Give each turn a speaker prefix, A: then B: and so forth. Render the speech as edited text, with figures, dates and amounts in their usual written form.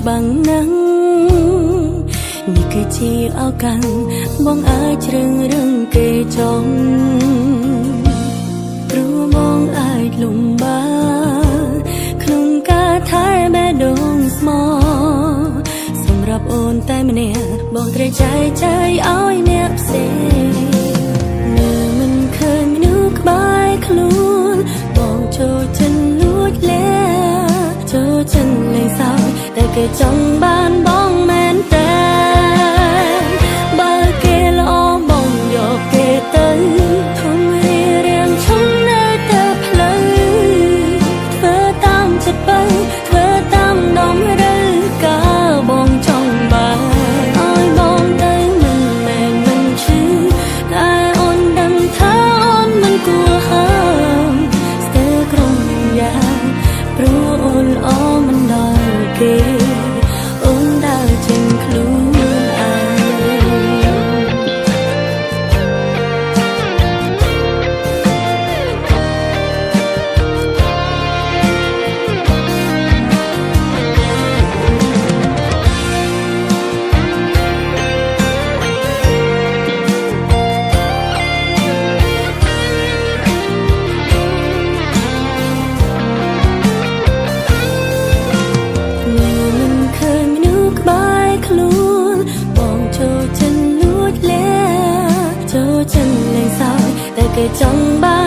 A: បាំងណាំងនេះគឺជាឱកាសបងអាចជ្រើសរើសគេចង់ព្រោះបងអាចលំបាកក្នុងការថែបេះដូងស្មោសម្រាប់អូនតែម្នាក់បងត្រូវចែកចាយឲ្យអ្នកផ្សេងនៅមិនឃើញមនុស្សក្បែរខ្លួនបងចូលចិត្តលួចលាចូលចិត្តលេងសើចតែគេចង់បានបងមែនតែបើគេល្អបងយកគេទៅធំរៀងឈំនៅតែផ្លូវធ្វើតាមចិត្តបើធ្វើតាមដងឬកាបងចង់បានឲ្យបងទៅមិនមែនមិនឈឺតែអូនដឹងថាអូនមិនគួរហើមស្ទើរក្រុមយ៉ាងព្រោះអូនល្អមិនដល់គេអូនដើរចេញខ្លួនគេចង់បាន